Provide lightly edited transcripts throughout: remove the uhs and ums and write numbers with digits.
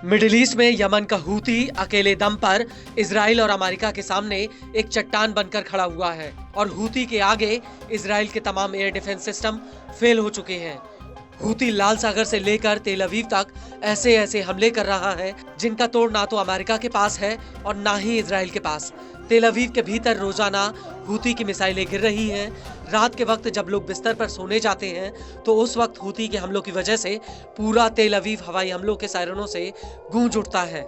Middle east में Yemen का Houthi अकेले दम पर इजराइल और अमेरिका के सामने एक चट्टान बनकर खड़ा हुआ है और हूती के आगे इजराइल के तमाम एयर डिफेंस सिस्टम फेल हो चुके हैं। हूती लाल सागर से लेकर तेल अवीव तक ऐसे ऐसे हमले कर रहा है जिनका तोड़ ना तो अमेरिका के पास है और ना ही इजराइल के पास। तेल अवीव के भीतर रोजाना हूती की मिसाइलें गिर रही हैं। रात के वक्त जब लोग बिस्तर पर सोने जाते हैं तो उस वक्त हूती के हमलों की वजह से पूरा तेल अवीव हवाई हमलों के सायरनों से गूंज उठता है।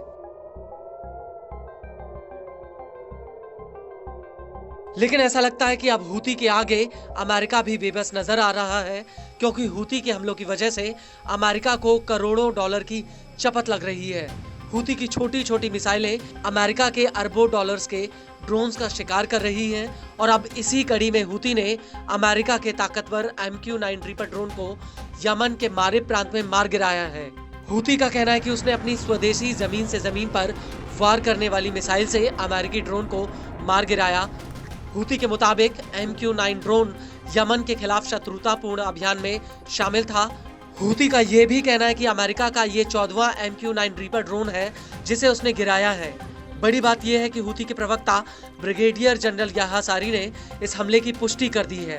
लेकिन ऐसा लगता है कि अब हूती के आगे अमेरिका भी बेबस नजर आ रहा है, क्योंकि हूती के हमलों की वजह से अमेरिका को करोड़ों डॉलर की चपत लग रही है। हूती की छोटी छोटी मिसाइलें अमेरिका के अरबों डॉलर्स के ड्रोन्स का शिकार कर रही हैं और अब इसी कड़ी में हूती ने अमेरिका के ताकतवर MQ-9 रीपर ड्रोन को यमन के मारिब प्रांत में मार गिराया है। हूती का कहना है कि उसने अपनी स्वदेशी जमीन से जमीन पर वार करने वाली मिसाइल से अमेरिकी ड्रोन को मार गिराया। हूती के मुताबिक MQ-9 ड्रोन यमन के खिलाफ शत्रुतापूर्ण अभियान में शामिल था। हूती का यह भी कहना है कि अमेरिका का ये 14वां MQ-9 रीपर ड्रोन है जिसे उसने गिराया है। बड़ी बात यह है कि हूती के प्रवक्ता ब्रिगेडियर जनरल याह्या सारी ने इस हमले की पुष्टि कर दी है।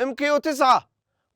MQ-9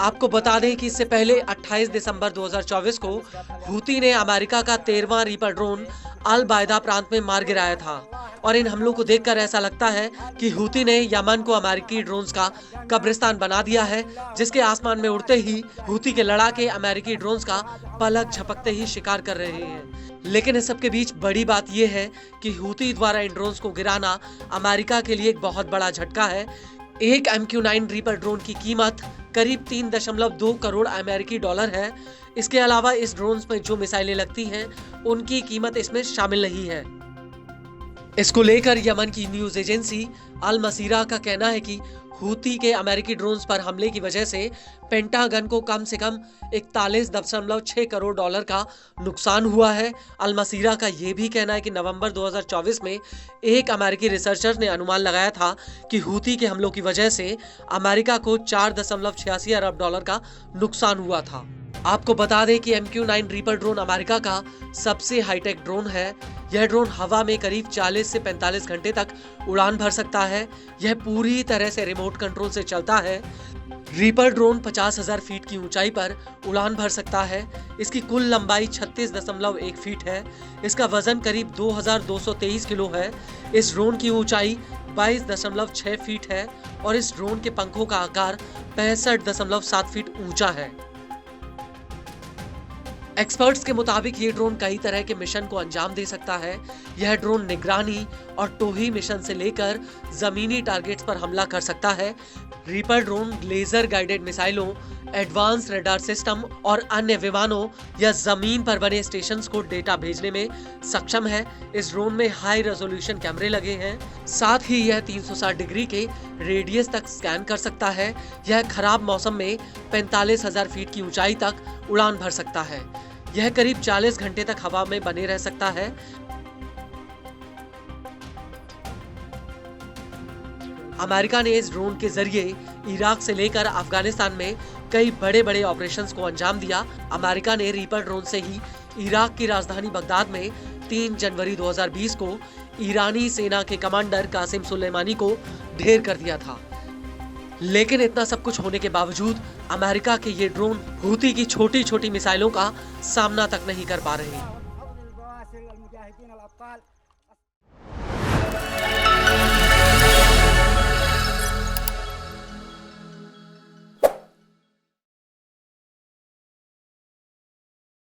आपको बता दें कि इससे पहले 28 दिसंबर 2024 को हूती ने अमेरिका का 13वां रीपर ड्रोन अल बायदा प्रांत में मार गिराया था और इन हमलों को देखकर ऐसा लगता है कि हूती ने यमन को अमेरिकी ड्रोन्स का कब्रिस्तान बना दिया है, जिसके आसमान में उड़ते ही हूती के लड़ाके अमेरिकी ड्रोन्स का पलक झपकते ही शिकार कर रहे हैं। लेकिन इस सब के बीच बड़ी बात यह है कि हूती द्वारा इन ड्रोन्स को गिराना अमेरिका के लिए एक बहुत बड़ा झटका है। एक MQ-9 रीपर ड्रोन की कीमत करीब 3.2 करोड़ अमेरिकी डॉलर है। इसके अलावा इस ड्रोन में जो मिसाइलें लगती हैं उनकी कीमत इसमें शामिल नहीं है। इसको लेकर यमन की न्यूज एजेंसी अल मसीरा का कहना है कि हूती के अमेरिकी ड्रोन्स पर हमले की वजह से पेंटागन को कम से कम 41.6 करोड़ डॉलर का नुकसान हुआ है। अल मसीरा का यह भी कहना है कि नवंबर 2024 में एक अमेरिकी रिसर्चर ने अनुमान लगाया था कि हूती के हमलों की वजह से अमेरिका को 4.86 अरब डॉलर का नुकसान हुआ था। आपको बता दें कि MQ-9 रीपर ड्रोन अमेरिका का सबसे हाईटेक ड्रोन है। यह ड्रोन हवा में करीब 40 से 45 घंटे तक उड़ान भर सकता है। यह पूरी तरह से रिमोट कंट्रोल से चलता है। रीपर ड्रोन 50,000 फीट की ऊंचाई पर उड़ान भर सकता है। इसकी कुल लंबाई 36.1 फीट है। इसका वजन करीब 2223 किलो है। इस ड्रोन की ऊंचाई 22.6 फीट है और इस ड्रोन के पंखों का आकार 65.7 फीट ऊंचा है। एक्सपर्ट्स के मुताबिक ये ड्रोन कई तरह के मिशन को अंजाम दे सकता है। यह ड्रोन निगरानी और टोही मिशन से लेकर जमीनी टारगेट्स पर हमला कर सकता है। रीपर ड्रोन लेजर गाइडेड मिसाइलों, एडवांस रडार सिस्टम और अन्य विमानों या जमीन पर बने स्टेशंस को डेटा भेजने में सक्षम है। इस ड्रोन में हाई रेजोल्यूशन कैमरे लगे हैं। साथ ही यह 360 डिग्री के रेडियस तक स्कैन कर सकता है। यह खराब मौसम में 45,000 फीट की ऊंचाई तक उड़ान भर सकता है। यह करीब 40 घंटे तक हवा में बने रह सकता है। अमेरिका ने इस ड्रोन के जरिए इराक से लेकर अफगानिस्तान में कई बड़े बड़े ऑपरेशंस को अंजाम दिया। अमेरिका ने रीपर ड्रोन से ही इराक की राजधानी बगदाद में 3 जनवरी 2020 को ईरानी सेना के कमांडर कासिम सुलेमानी को ढेर कर दिया था। लेकिन इतना सब कुछ होने के बावजूद अमेरिका के ये ड्रोन हूती की छोटी छोटी मिसाइलों का सामना तक नहीं कर पा रहे।